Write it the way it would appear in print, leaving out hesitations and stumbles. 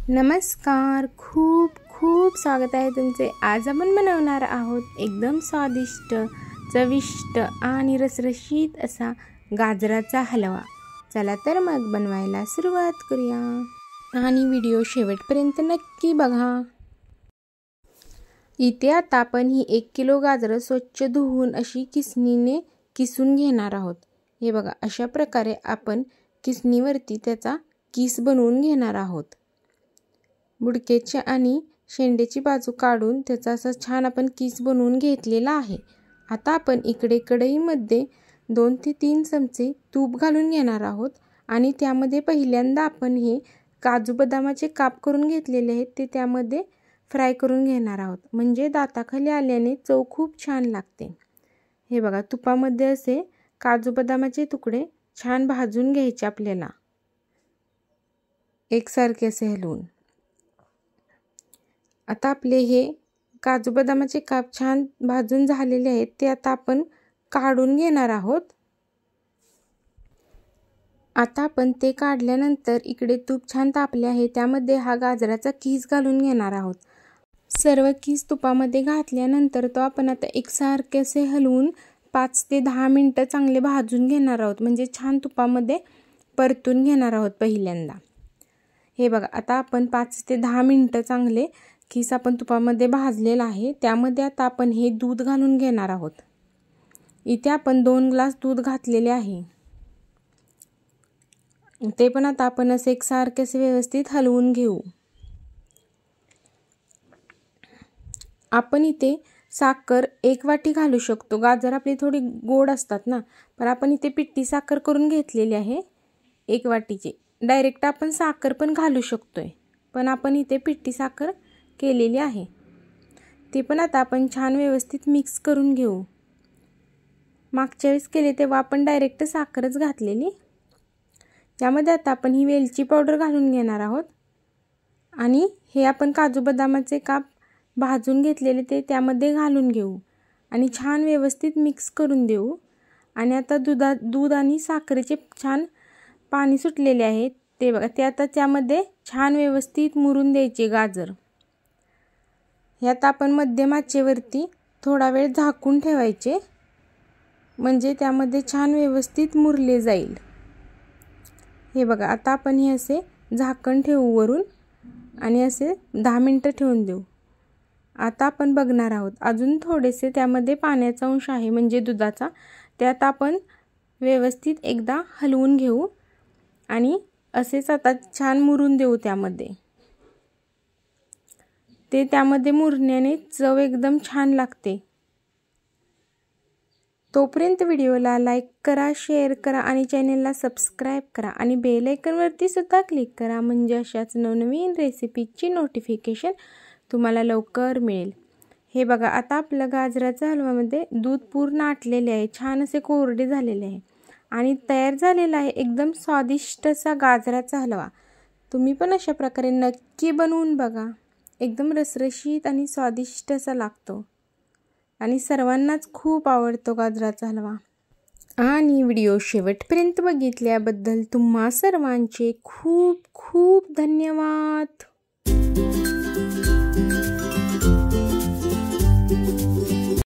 नमस्कार, खूप खूप स्वागत आहे तुमचे। आज आपण बनवणार आहोत एकदम स्वादिष्ट, चविष्ट आणि रसरशीत असा गाजराचा हलवा। चला तर मग बनवायला सुरुवात करूया आणि व्हिडिओ शेवटपर्यंत नक्की बघा। इथे आता आपण ही 1 किलो गाजर स्वच्छ धुवून अशी किसणीने किसून घेणार आहोत। हे बघा, अशा प्रकारे आपण किसणीवरती त्याचा किस बनवून घेणार आहोत। बुडक्याची आणि शेंड्याची बाजू काढून त्याचा असा छान आपण किस बनवून घेतलेला आहे। आता आपण इकडे कढईमध्ये 2 ते 3 चमचे तूप घालून घेणार आहोत आणि त्यामध्ये पहिल्यांदा आपण हे काजू बदामाचे काप करून घेतलेले आहेत ते त्यामध्ये फ्राय करून घेणार आहोत, म्हणजे दाताखाली आल्याने चव खूप छान लागते। हे बघा, तुपामध्ये असे काजू बदामाचे तुकडे छान भाजून घ्यायचे आपल्याला, एकसारखे असे हलवून। आता आपले हे काजू बदामाचे काप छान भाजून झालेले आहेत, ते आता आपण काढून घेणार आहोत। आता आपण ते काढल्यानंतर इकडे तूप छान तापले आहे, त्यामध्ये हा गाजराचा किस घालून घेणार आहोत। सर्व किस तुपामध्ये घातल्यानंतर तो आपण आता एकसारखे असे हलवून 5 ते 10 मिनिटं चांगले भाजून घेणार आहोत, म्हणजे छान तुपामध्ये परतून घेणार आहोत पहिल्यांदा। हे बघा, आता आपण 5 ते 10 मिनिटं चांगले किस आपण तुपामध्ये भाजलेला आहे, त्यामध्ये आता आपण हे दूध घालून घेणार आहोत। इथे आपण 2 ग्लास दूध घातलेले आहे, ते पण आता आपण असे एकसारखे असे व्यवस्थित हलवून घेऊ। आपण इथे साखर 1 वाटी घालू शकतो, गाजर आपली थोडी गोड असतात ना, पण आपण इथे पिठी साखर करून घेतलेली आहे 1 वाटीची। डायरेक्ट आपण साखर पण घालू शकतोय, पण आपण इथे पिठी साखर केलेली आहे। ते पण आता आपण छान व्यवस्थित मिक्स करून घेऊ। मागच्या वेळेस केले तेव्हा आपण डायरेक्ट साखरच घातलेली। त्यामध्ये आता आपण ही वेलची पावडर घालून घेणार आहोत आणि हे आपण काजू बदामाचे काप भाजून घेतलेले ते त्यामध्ये घालून घेऊ आणि छान व्यवस्थित मिक्स करून देऊ। आणि आता दूध आणि साखरेचे छान पाणी सुटलेले आहे, ते बघा, ते आता त्यामध्ये छान व्यवस्थित मुरून द्यायचे गाजर। हे आता आपण मध्यम आचेवरती थोडा वेळ झाकून ठेवायचे, म्हणजे त्यामध्ये छान व्यवस्थित मुरले जाईल। हे बघा, आता आपण हे असे झाकण ठेवू वरून आणि असे 10 मिनिटं ठेवून देऊ। आता आपण बघणार आहोत अजून थोडेसे त्यामध्ये पाण्याचा अंश आहे, म्हणजे दुधाचा, त्यात आपण व्यवस्थित एकदा हलवून घेऊ आणि असेच आता छान मुरून देऊ त्यामध्ये। ते त्यामध्ये मुरण्याने चव एकदम छान लागते। तोपर्यंत व्हिडिओला लाईक करा, शेअर करा आणि चॅनेलला सबस्क्राईब करा आणि बेल आयकॉनवरती सुद्धा क्लिक करा, म्हणजे अशाच नवनवीन रेसिपीची नोटिफिकेशन तुम्हाला लवकर मिळेल। हे बघा, आता आपलं गाजराच्या हलव्यामध्ये दूध पूर्ण आटलेले आहे, छान असे कोरडे झालेले आहे आणि तयार झालेला आहे एकदम स्वादिष्ट असा गाजराचा हलवा। तुम्ही पण अशा प्रकारे नक्की बनवून बघा, एकदम रसरशीत आणि स्वादिष्ट असा लागतो आणि सर्वांनाच खूप आवडतो गाजराचा हलवा। आणि व्हिडिओ शेवटपर्यंत बघितल्याबद्दल तुम्हा सर्वांचे खूप खूप धन्यवाद।